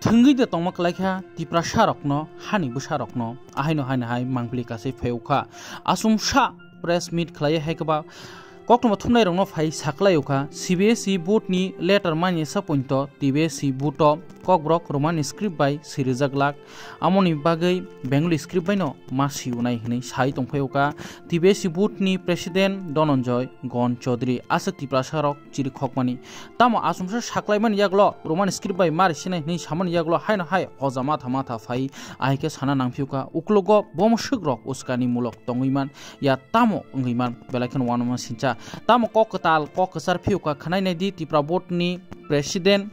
Thungi de tongma klaikha tipra sharokno hani busharokno ahaino hai mangpli kase feuka asum sha press meet khlai haikaba kokno thumnai rongno phai saklaiuka CBSE board ni letter mani sa pointo TBSE board kokbrok roman script by sirijak lak amoni bagai bengali script by no masi unai hini sai tongpheuka TBSE board ni president Dononjoy Gon Chaudhary asa tipra sharok chiri khokmani tamo asumsa saklaiman yaglo roman script by mar sinai ni samon yaglo haino hai hojama thamata phai aike sana nangphiuka uklogo bomshugrok uskani mulok tongiman ya tamo ngiman belakhan wanama sincha tamo koktal kokasar phiuka khanai nei di tipra board ni president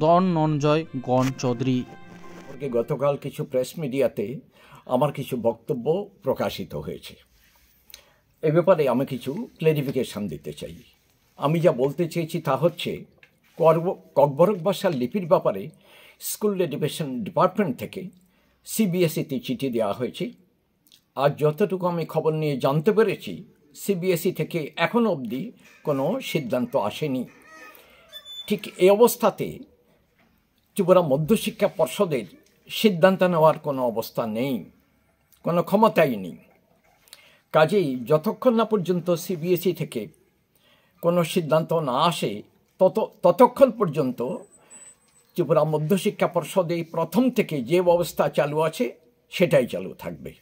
Dononjoy Gon Chaudhary গতকাল কিছু press মিডিয়াতে আমার কিছু বক্তব্য প্রকাশিত হয়েছে। এই ব্যাপারে আমি কিছু ক্লারিফিকেশন দিতে চাই। আমি যা বলতে চেয়েছি তা হচ্ছে ককবরক ভাষার লিপির ব্যাপারে স্কুল এডুকেশন ডিপার্টমেন্ট থেকে সিবিএসইতে চিঠি দেওয়া হয়েছে। আর যতটুকু আমি খবর নিয়ে জানতে পেরেছি সিবিএসই থেকে এখনো অবধি কোনো সিদ্ধান্ত আসেনি। ঠিক এই অবস্থাতে ত্রিপুরা মধ্যশিক্ষা পর্ষদের সিদ্ধান্ত নেওয়ার কোনো অবস্থা নেই, কোনো ক্ষমতাই নেই। কাজেই যতক্ষণ না পর্যন্ত সিবিএসই থেকে কোনো সিদ্ধান্ত না আসে ততক্ষণ পর্যন্ত ত্রিপুরা মধ্যশিক্ষা পর্ষদে প্রথম থেকে যে ব্যবস্থা চালু আছে সেটাই চালু থাকবে।